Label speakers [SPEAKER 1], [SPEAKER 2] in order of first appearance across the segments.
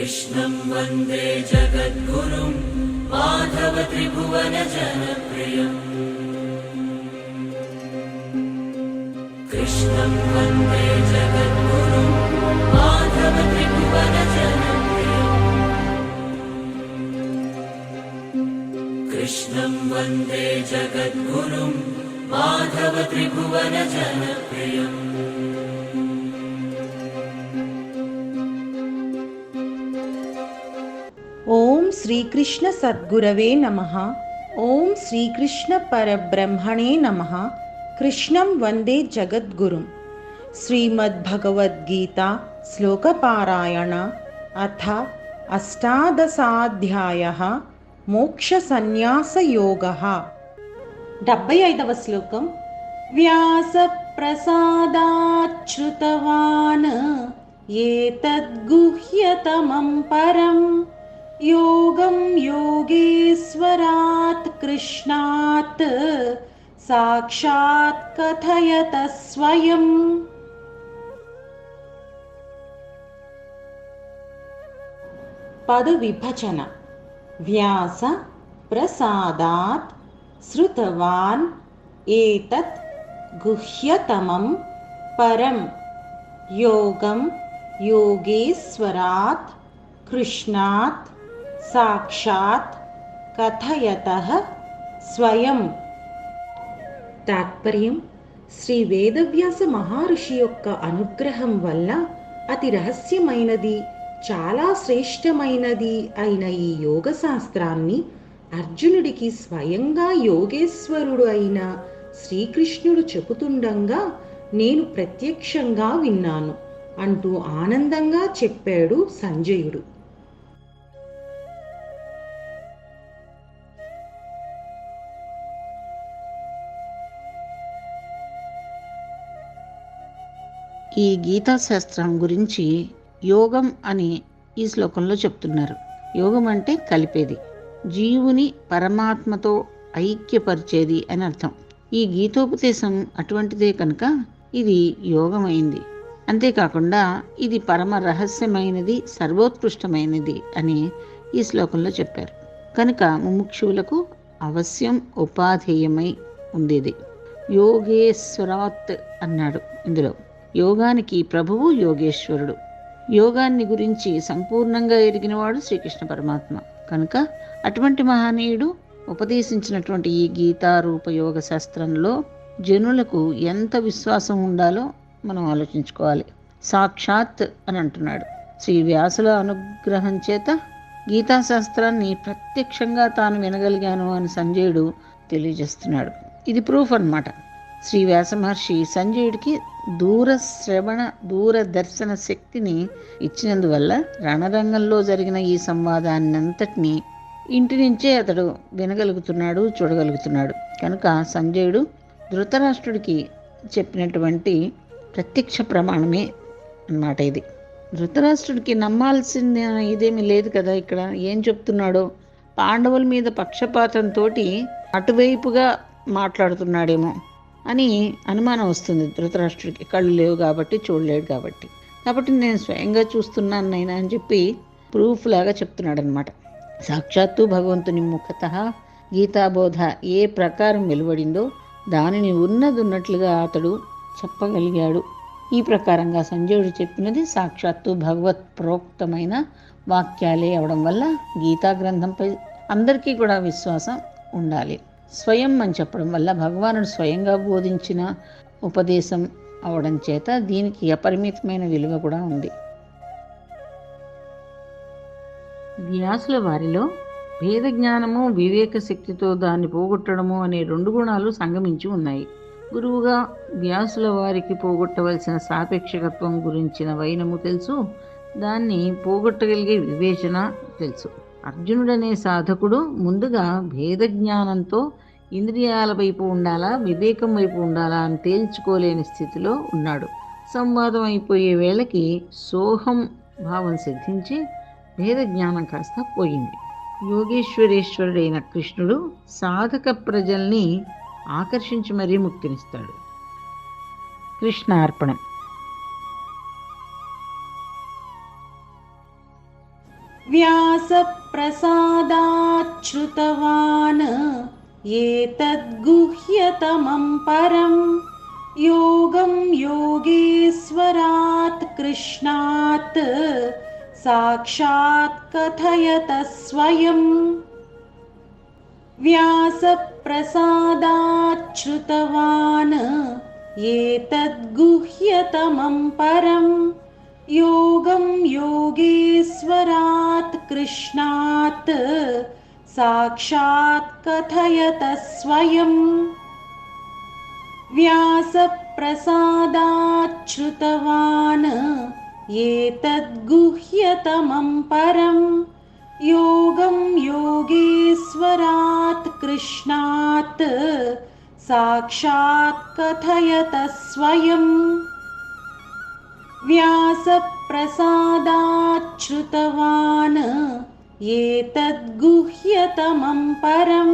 [SPEAKER 1] कृष्णं वन्दे जगद्गुरुं माधव त्रिभुवन जनप्रियम् कृष्णं वन्दे जगद्गुरुं माधव त्रिभुवन जनप्रियम् कृष्णं वन्दे जगद्गुरुं माधव त्रिभुवन जनप्रियम्
[SPEAKER 2] ఓం శ్రీకృష్ణ సద్గురవే నమః. ఓం శ్రీకృష్ణ పరబ్రహ్మణే నమః. కృష్ణం వందే జగద్గురుం. శ్రీమద్భగవద్గీత శ్లోకపారాయణ అథ అష్టాదశాధ్యాయః మోక్షసన్యాసయోగః. 75వ శ్లోకం. వ్యాస ప్రసాదాచ్యుతవాన్ ఏతద్గుహ్యతమం పరం యోగం యోగేశ్వరాత్ కృష్ణాత్ సాక్షాత్ కథయత స్వయం. పద విభజన. వ్యాస ప్రసాదాత్ శ్రుతవాన్ ఏతత్ గుహ్యతమం పరం యోగం యోగేశ్వరాత్ కృష్ణాత్ సాక్షాత్ కథయతః స్వయం. తాత్పర్యం: శ్రీ వేదవ్యాస మహర్షి యొక్క అనుగ్రహం వల్ల అతి రహస్యమైనది, చాలా శ్రేష్టమైనది అయిన ఈ యోగ శాస్త్రాన్ని అర్జునుడికి స్వయంగా యోగేశ్వరుడు అయిన శ్రీకృష్ణుడు చెబుతుండగా నేను ప్రత్యక్షంగా విన్నాను అంటూ ఆనందంగా చెప్పాడు సంజయుడు.
[SPEAKER 3] ఈ గీతాశాస్త్రం గురించి యోగం అని ఈ శ్లోకంలో చెప్తున్నారు. యోగం అంటే కలిపేది, జీవుని పరమాత్మతో ఐక్యపరిచేది అని అర్థం. ఈ గీతోపదేశం అటువంటిదే కనుక ఇది యోగమైంది. అంతేకాకుండా ఇది పరమ రహస్యమైనది, సర్వోత్కృష్టమైనది అని ఈ శ్లోకంలో చెప్పారు. కనుక ముముక్షువులకు అవశ్యం ఉపాధేయమై ఉండేది. యోగేశ్వరాత్ అన్నాడు ఇందులో. యోగానికి ప్రభువు యోగేశ్వరుడు. యోగాన్ని గురించి సంపూర్ణంగా ఎరిగినవాడు శ్రీకృష్ణ పరమాత్మ. కనుక అటువంటి మహనీయుడు ఉపదేశించినటువంటి ఈ గీతారూప యోగ శాస్త్రంలో జనులకు ఎంత విశ్వాసం ఉండాలో మనం ఆలోచించుకోవాలి. సాక్షాత్ అని అంటున్నాడు. శ్రీ వ్యాసుల అనుగ్రహం చేత గీతాశాస్త్రాన్ని ప్రత్యక్షంగా తాను వినగలిగాను అని సంజయుడు తెలియజేస్తున్నాడు. ఇది ప్రూఫ్ అన్నమాట. శ్రీ వ్యాస మహర్షి సంజయుడికి దూరశ్రవణ దూరదర్శన శక్తిని ఇచ్చినందువల్ల రణరంగంలో జరిగిన ఈ సంవాదాన్నంతటినీ ఇంటి నుంచే అతడు వినగలుగుతున్నాడు, చూడగలుగుతున్నాడు. కనుక సంజయుడు ధృతరాష్ట్రుడికి చెప్పినటువంటి ప్రత్యక్ష ప్రమాణమే అన్నమాట ఇది. ధృతరాష్ట్రుడికి నమ్మాల్సిన ఇదేమీ లేదు కదా. ఇక్కడ ఏం చెప్తున్నాడో పాండవుల మీద పక్షపాతంతో అటువైపుగా మాట్లాడుతున్నాడేమో అని అనుమానం వస్తుంది ధృతరాష్ట్రుడికి. కళ్ళు లేవు కాబట్టి, చూడలేడు కాబట్టి నేను స్వయంగా చూస్తున్నాను నైనా అని చెప్పి ప్రూఫ్ లాగా చెప్తున్నాడు అనమాట. సాక్షాత్తు భగవంతుని ముఖతః గీతాబోధ ఏ ప్రకారం వెలువడిందో దానిని ఉన్నట్లుగా అతడు చెప్పగలిగాడు. ఈ ప్రకారంగా సంజయుడు చెప్పినది సాక్షాత్తు భగవత్ ప్రోక్తమైన వాక్యాలే అవడం వల్ల గీతా గ్రంథంపై అందరికీ కూడా విశ్వాసం ఉండాలి. స్వయం అని చెప్పడం వల్ల భగవానుడు స్వయంగా బోధించిన ఉపదేశం అవడం చేత దీనికి అపరిమితమైన విలువ కూడా ఉంది. వ్యాసుల వారిలో భేద జ్ఞానము, వివేక శక్తితో దాన్ని పోగొట్టడము అనే 2 గుణాలు సంగమించి ఉన్నాయి. గురువుగా వ్యాసుల వారికి పోగొట్టవలసిన సాపేక్షకత్వం గురించిన వైనము తెలుసు, దాన్ని పోగొట్టగలిగే వివేచన తెలుసు. అర్జునుడనే సాధకుడు ముందుగా భేద జ్ఞానంతో ఇంద్రియాల వైపు ఉండాలా, వివేకం వైపు ఉండాలా అని తేల్చుకోలేని స్థితిలో ఉన్నాడు. సంవాదం అయిపోయే వేళకి సోహం భావం సిద్ధించి భేద జ్ఞానం కాస్త పోయింది. యోగేశ్వరేశ్వరుడైన కృష్ణుడు సాధక ప్రజల్ని ఆకర్షించి మరీ ముక్తినిస్తాడు. కృష్ణార్పణం.
[SPEAKER 2] व्यासप्रसादाच्छ्रुतवान् एतद्गुह्यतमं परं योगं योगेश्वरात् कृष्णात् साक्षात् कथयतः स्वयम्। व्यासप्रसादाच्छ्रुतवान् एतद्गुह्यतमं परं योगं योगेश्वरात् कृष्णात् साक्षात् कथयतः स्वयम्। व्यासप्रसादाच्छ्रुतवान् एतद्गुह्यतमं परं योगं योगेश्वरात् कृष्णात् साक्षात् कथयतः स्वयम्। व्यासप्रसादाच्छ्रुतवान् एतद्गुह्यतमं परं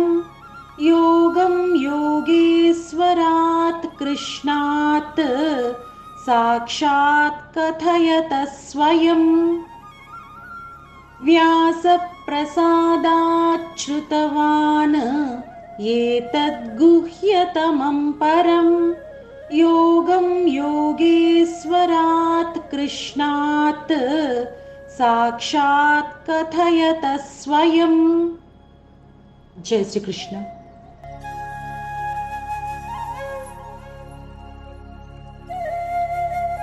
[SPEAKER 2] योगं योगेश्वरात् कृष्णात् साक्षात् कथयतः स्वयम्। व्यासप्रसादाच्छ्रुतवान् एतद्गुह्यतमं परं योगं योगेश्वरात् कृष्णात् साक्षात् कथयतः स्वयम्। जय श्री कृष्ण।